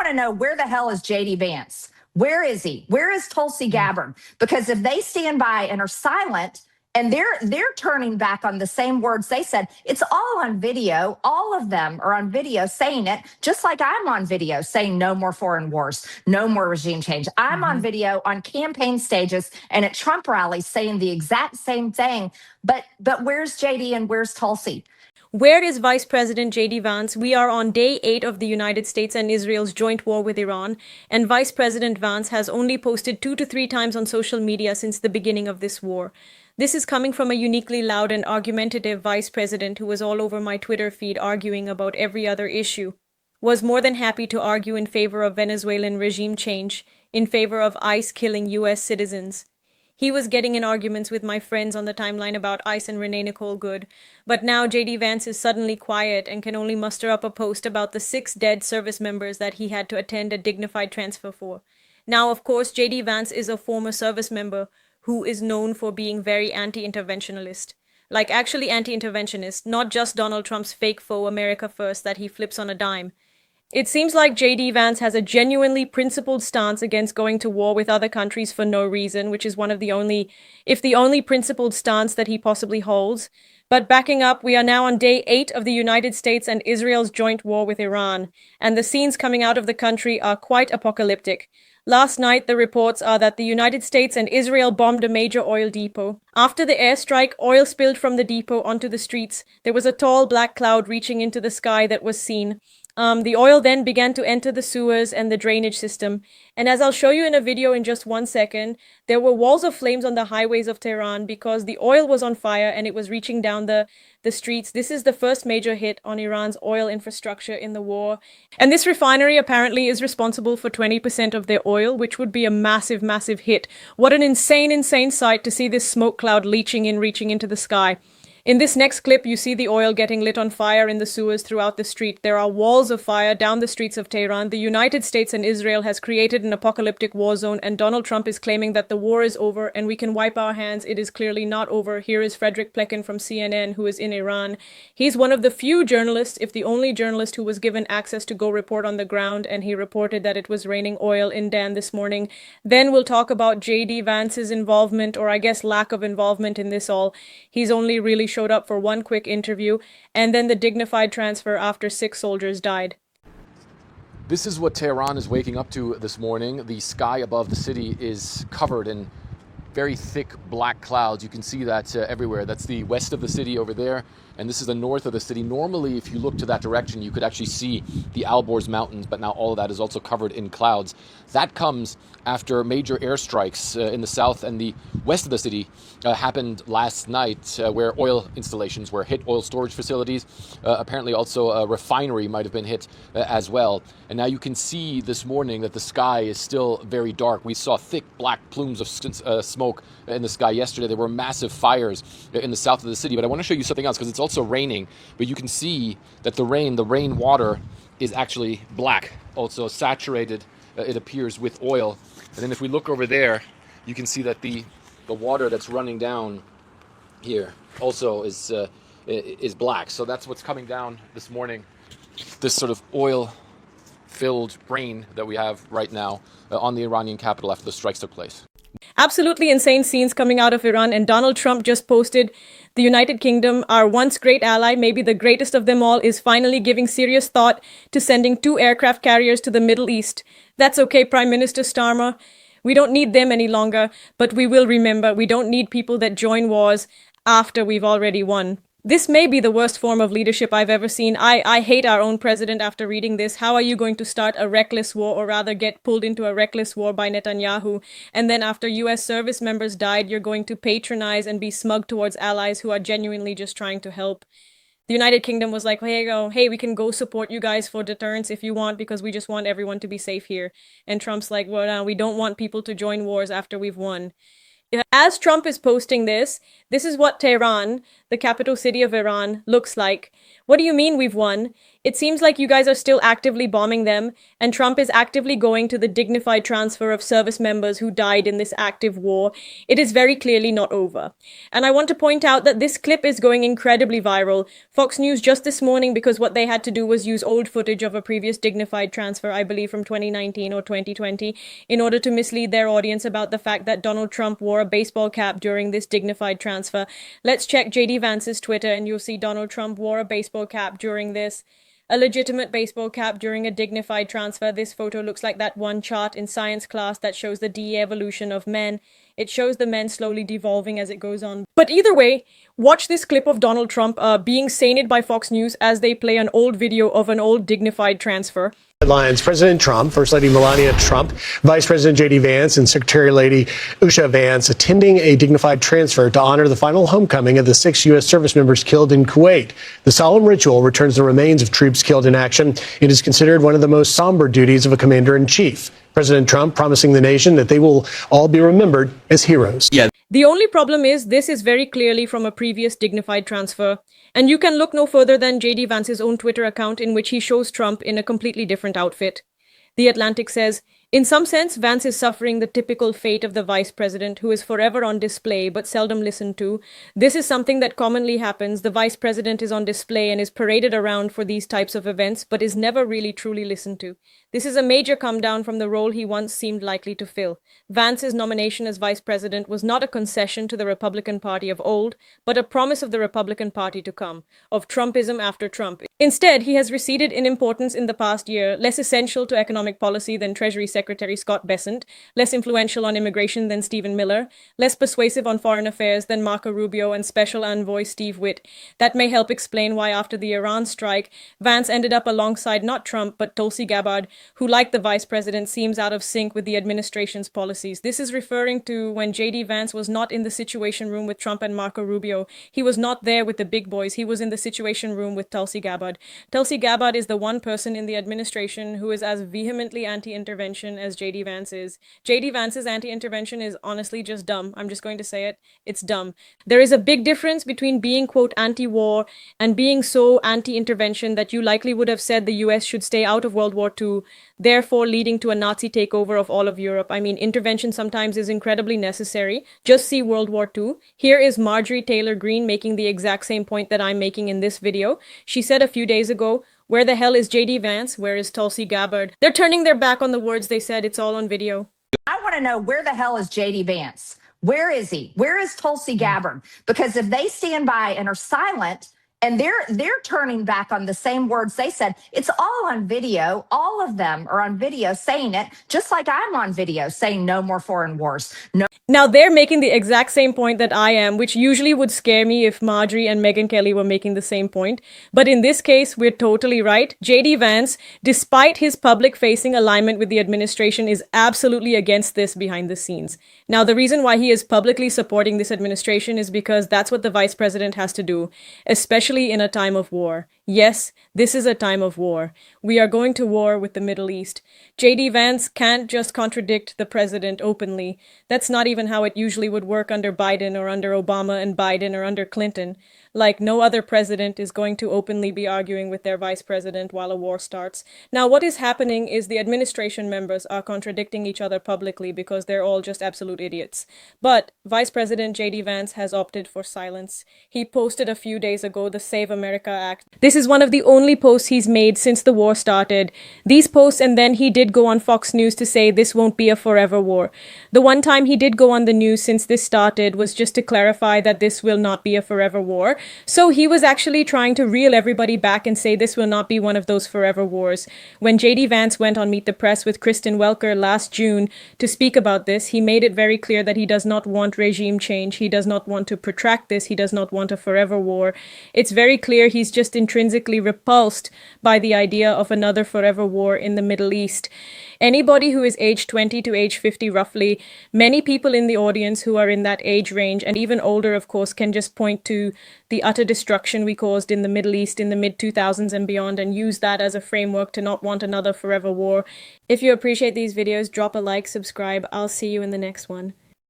want to know, where the hell is JD Vance? Where is he? Where is Tulsi Gabbard? Because if they stand by and are silent, and they're turning back on the same words they said, it's all on video. All of them are on video saying it, just like I'm on video saying no more foreign wars, no more regime change. I'm on video on campaign stages and at Trump rallies saying the exact same thing. But where's JD and where's Tulsi? Where is Vice President J.D. Vance? We are on day 8 of the United States and Israel's joint war with Iran, and Vice President Vance has only posted 2 to 3 times on social media since the beginning of this war. This is coming from a uniquely loud and argumentative vice president who was all over my Twitter feed arguing about every other issue, was more than happy to argue in favor of Venezuelan regime change, in favor of ICE killing U.S. citizens. He was getting in arguments with my friends on the timeline about ICE and Renee Nicole Good, but now J.D. Vance is suddenly quiet and can only muster up a post about the 6 dead service members that he had to attend a dignified transfer for. Now, of course, J.D. Vance is a former service member who is known for being very anti-interventionalist. Like actually anti-interventionist, not just Donald Trump's fake faux America First that he flips on a dime. It seems like J.D. Vance has a genuinely principled stance against going to war with other countries for no reason, which is one of the only, if the only principled stance that he possibly holds. But backing up, we are now on day 8 of the United States and Israel's joint war with Iran, and the scenes coming out of the country are quite apocalyptic. Last night, the reports are that the United States and Israel bombed a major oil depot. After the airstrike, oil spilled from the depot onto the streets. There was a tall black cloud reaching into the sky that was seen. The oil then began to enter the sewers and the drainage system. And as I'll show you in a video in just 1 second, there were walls of flames on the highways of Tehran because the oil was on fire and it was reaching down the streets. This is the first major hit on Iran's oil infrastructure in the war. And this refinery apparently is responsible for 20% of their oil, which would be a massive, massive hit. What an insane, insane sight to see this smoke cloud reaching into the sky. In this next clip, you see the oil getting lit on fire in the sewers throughout the street. There are walls of fire down the streets of Tehran. The United States and Israel has created an apocalyptic war zone, and Donald Trump is claiming that the war is over and we can wipe our hands. It is clearly not over. Here is Frederick Plekin from CNN, who is in Iran. He's one of the few journalists, if the only journalist, who was given access to go report on the ground, and he reported that it was raining oil in Dan this morning. Then we'll talk about J.D. Vance's involvement, or I guess lack of involvement in this all. He's only really showed up for one quick interview, and then the dignified transfer after 6 soldiers died. This is what Tehran is waking up to this morning. The sky above the city is covered in very thick black clouds. You can see that everywhere. That's the west of the city over there, and this is the north of the city. Normally, if you look to that direction, you could actually see the Alborz Mountains, but now all of that is also covered in clouds. That comes after major airstrikes in the south and the west of the city happened last night, where oil installations were hit, oil storage facilities. Apparently also a refinery might have been hit as well. And now you can see this morning that the sky is still very dark. We saw thick black plumes of smoke in the sky yesterday. There were massive fires in the south of the city. But I want to show you something else, because it's also raining. But you can see that the rain water is actually black, also saturated, it appears, with oil. And then if we look over there, you can see that the water that's running down here also is black. So that's what's coming down this morning, this sort of oil-filled rain that we have right now on the Iranian capital after the strikes took place. Absolutely insane scenes coming out of Iran, and Donald Trump just posted, the United Kingdom, our once great ally, maybe the greatest of them all, is finally giving serious thought to sending 2 aircraft carriers to the Middle East. That's okay, Prime Minister Starmer. We don't need them any longer, but we will remember, we don't need people that join wars after we've already won. This may be the worst form of leadership I've ever seen. I hate our own president after reading this. How are you going to start a reckless war, or rather get pulled into a reckless war by Netanyahu? And then after US service members died, you're going to patronize and be smug towards allies who are genuinely just trying to help. The United Kingdom was like, hey, we can go support you guys for deterrence if you want, because we just want everyone to be safe here. And Trump's like, well, no, we don't want people to join wars after we've won. As Trump is posting this is what Tehran, the capital city of Iran, looks like. What do you mean we've won? It seems like you guys are still actively bombing them, and Trump is actively going to the dignified transfer of service members who died in this active war. It is very clearly not over. And I want to point out that this clip is going incredibly viral. Fox News just this morning, because what they had to do was use old footage of a previous dignified transfer, I believe from 2019 or 2020, in order to mislead their audience about the fact that Donald Trump wore a baseball cap during this dignified transfer. Let's check JD Vance's Twitter and you'll see Donald Trump wore a baseball cap during this. A legitimate baseball cap during a dignified transfer. This photo looks like that one chart in science class that shows the de-evolution of men. It shows the men slowly devolving as it goes on. But either way, watch this clip of Donald Trump being saned by Fox News as they play an old video of an old dignified transfer. Headlines: President Trump, First Lady Melania Trump, Vice President J.D. Vance, and Secretary Lady Usha Vance attending a dignified transfer to honor the final homecoming of the 6 U.S. service members killed in Kuwait. The solemn ritual returns the remains of troops killed in action. It is considered one of the most somber duties of a commander-in-chief. President Trump promising the nation that they will all be remembered as heroes. The only problem is this is very clearly from a previous dignified transfer. And you can look no further than JD Vance's own Twitter account in which he shows Trump in a completely different outfit. The Atlantic says, in some sense, Vance is suffering the typical fate of the vice president who is forever on display but seldom listened to. This is something that commonly happens. The vice president is on display and is paraded around for these types of events but is never really truly listened to. This is a major come down from the role he once seemed likely to fill. Vance's nomination as vice president was not a concession to the Republican Party of old, but a promise of the Republican Party to come, of Trumpism after Trump. Instead, he has receded in importance in the past year, less essential to economic policy than Treasury Secretary Scott Bessent, less influential on immigration than Stephen Miller, less persuasive on foreign affairs than Marco Rubio and Special Envoy Steve Witt. That may help explain why after the Iran strike, Vance ended up alongside not Trump but Tulsi Gabbard, who, like the vice president, seems out of sync with the administration's policies. This is referring to when J.D. Vance was not in the Situation Room with Trump and Marco Rubio. He was not there with the big boys. He was in the Situation Room with Tulsi Gabbard. Tulsi Gabbard is the one person in the administration who is as vehemently anti-intervention as J.D. Vance is. J.D. Vance's anti-intervention is honestly just dumb. I'm just going to say it. It's dumb. There is a big difference between being, quote, anti-war and being so anti-intervention that you likely would have said the US should stay out of World War II, therefore leading to a Nazi takeover of all of Europe. I mean, intervention sometimes is incredibly necessary. Just see World War II. Here is Marjorie Taylor Greene making the exact same point that I'm making in this video. She said a few days ago, where the hell is J.D. Vance? Where is Tulsi Gabbard? They're turning their back on the words they said. It's all on video. I want to know, where the hell is JD Vance? Where is he? Where is Tulsi Gabbard? Because if they stand by and are silent and they're turning back on the same words they said, it's all on video. All of them are on video saying it, just like I'm on video saying no more foreign wars. No. Now they're making the exact same point that I am, which usually would scare me if Marjorie and Megyn Kelly were making the same point. But in this case, we're totally right. J.D. Vance, despite his public-facing alignment with the administration, is absolutely against this behind the scenes. Now, the reason why he is publicly supporting this administration is because that's what the vice president has to do, especially in a time of war. Yes, this is a time of war. We are going to war with the Middle East. J.D. Vance can't just contradict the president openly. That's not even how it usually would work under Biden or under Obama and Biden or under Clinton. Like, no other president is going to openly be arguing with their vice president while a war starts. Now, what is happening is the administration members are contradicting each other publicly because they're all just absolute idiots. But Vice President J.D. Vance has opted for silence. He posted a few days ago the Save America Act. This is one of the only posts he's made since the war started. These posts, and then he did go on Fox News to say this won't be a forever war. The one time he did go on the news since this started was just to clarify that this will not be a forever war. So he was actually trying to reel everybody back and say this will not be one of those forever wars. When J.D. Vance went on Meet the Press with Kristen Welker last June to speak about this, he made it very clear that he does not want regime change. He does not want to protract this. He does not want a forever war. It's very clear he's just intrinsically repulsed by the idea of another forever war in the Middle East. Anybody who is age 20 to age 50 roughly, many people in the audience who are in that age range and even older, of course, can just point to the utter destruction we caused in the Middle East in the mid-2000s and beyond and use that as a framework to not want another forever war. If you appreciate these videos, drop a like, subscribe. I'll see you in the next one.